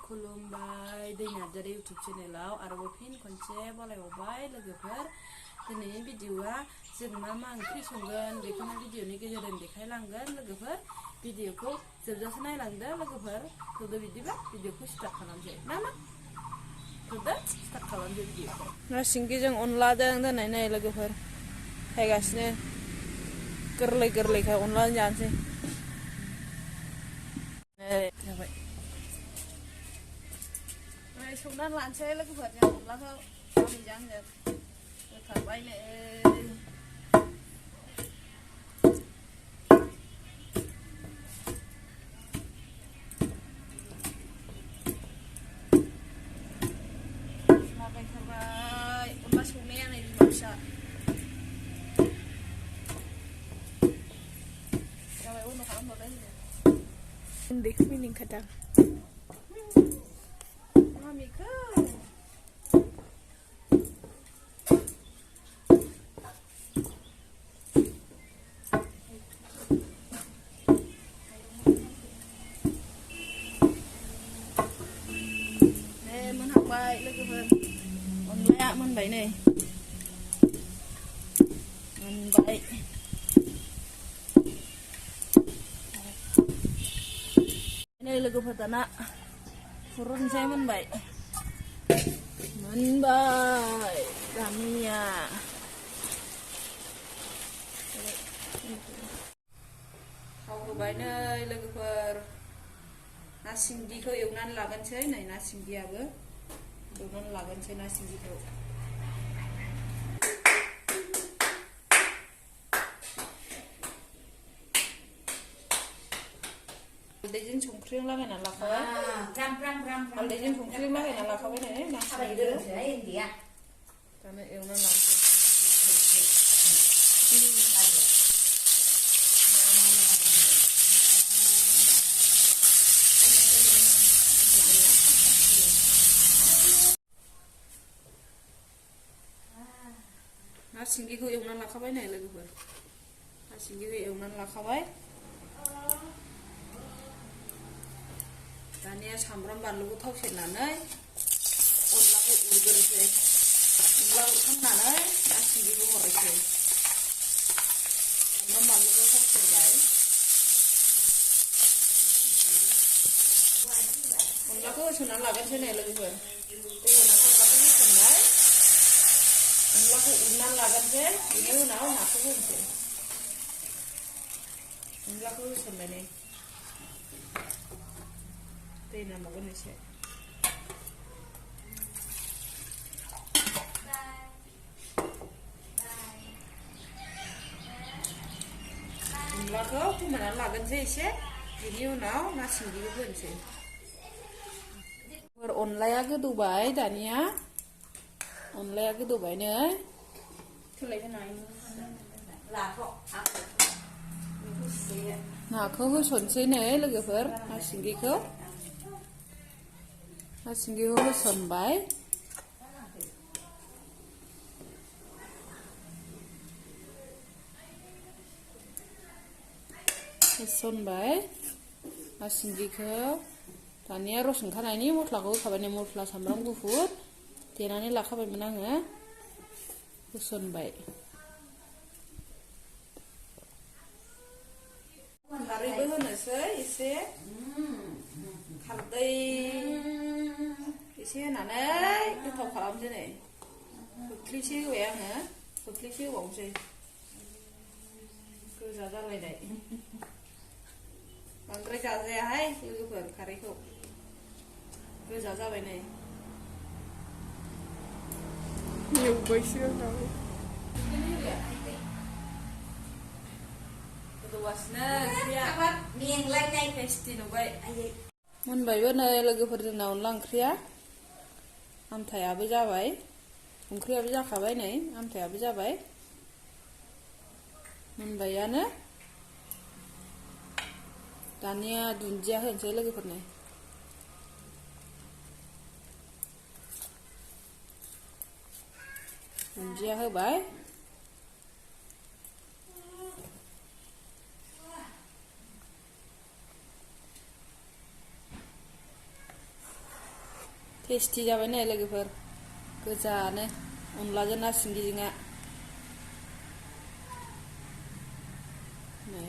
खुलुमबाय दैनार्जारि इउटुब चेनेलाव आरोबाव फिन खनसे बलायबावबाय लोगोफोर। दिनैनि भिडिअआ जों मा ओंख्रि संगोन बेखौनो भिडिअनि गेजेरजों देखायलांगोन लोगोफोर। भिडिअखौ जोबजासे नायलांदो लोगोफोर। थौदो बिदिबा भिडिअखौ स्टार्ट खालामसै ना थौदो स्टार्ट खालामदो भिडिअखौ। ना सिंगिजों अनलाजों दोनै नै लोगोफोर थायगासिनो गोरलै गोरलैखाय अनलाजों जानोसै। जाबाय संनानै लानोसै लोगोफोर। जों अनलाखौ मामिजों आंजों होखाबाय नै लागायथारबाय अनला संनाया नै बिमा फिसा जाबाय। उनाव खालामहरलाय उन्दैखौ मिनिखादां मामिखौ। मोनहांबाय लोगोफोर अनलाया मोनबाय नै मोनबाय। नै लोगोफोर दाना खुरुनसै मोनबाय दानिया थाव होबाय नै लोगोफोर। ना सिंगिखौ एवनानै लागोनसै नै ना सिंगियाबो एवनानै लागोनसै ना सिंगिखौ। हालदैजों संख्रिजों लागायना लाखाबाय हालदैजों संख्रिजों लागायना लाखाबाय नै ना सिंगिखौ दानो एवनानै लानोसै। ना सिंगिखौ एवनानै लाखाबाय नै लोगोफोर। ना सिंगिखौ एवनानै लाखाबाय। दानिया सामब्राम बानलुखौ थाव सेरनानै अनलाखौ उरग्रोसै। अनला उरखांनानै ना सिंगिखौ हरनोसै। सामब्राम बानलुखौ थाव सेरबाय। अनलाखौ होसननानै लागोनसै नै लोगोफोर। दै होनानै अनलाखौ होसनबाय। अनलाखौ उरनानै लागोनसै बेनि उनाव नाखौ होनोसै। अनलाखौ होसनबाय नै दै नांबावगोन एसे। अनलाखौ फोमोननानै लागोनसै एसे बेनि उनाव ना सिंगिखौ होनोसै। अनलाया गोदौबाय दानिया अनलाया गोदौबाय नै नाखौ होसनसै नै लोगोफोर। ना सिंगिखौ होसनबाय। ना सिंगिखौ दानिया रस ओंखारनायनि मस्लाखौ होखाबाय नै मस्ला सामब्राम गुफुर देनानै लाखाबायमोन आङो होसनबाय। खारैबो होनोसै एसे खारदै एसे होनानै गोथाव खालामसै नै खोख्लिसे होबाय आङो खोख्लिसे होबावनोसै गोजा जालायनाय। बांद्राय जाजायाहाय लोगोफोर खारैखौ गोजा जाबाय नै एवबायसो आंनाव गोदौगासिनो ओंख्रिया मेंलायनाय टेस्टि नुबाय। मोनबायबो नै लोगोफोर जोंना अनला ओंख्रिया। आमथायाबो जाबाय ओंख्रियाबो जाखाबाय नै आमथायाबो जाबाय मोनबायानो। दानिया दुन्दिया होनोसै लोगोफोर नै दुन्दिया होबाय। टेस्टि जाबाय नै लोगोफोर गोजानो अनलाजों ना सिंगिजोंआ नै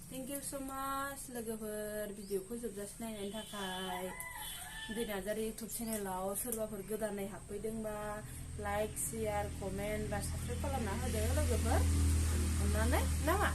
थेंक इउ सो माच लोगोफोर भिडिअखौ जोबजासे नायनायनि थाखाय दै नार्जारि इउटुब चेनेलाव सोरबाफोर गोदानै हाबफैदोंबा लाइक शेयार कमेन्ट बा साबस्क्राइब खालामना होदो लोगोफोर अननानै नामा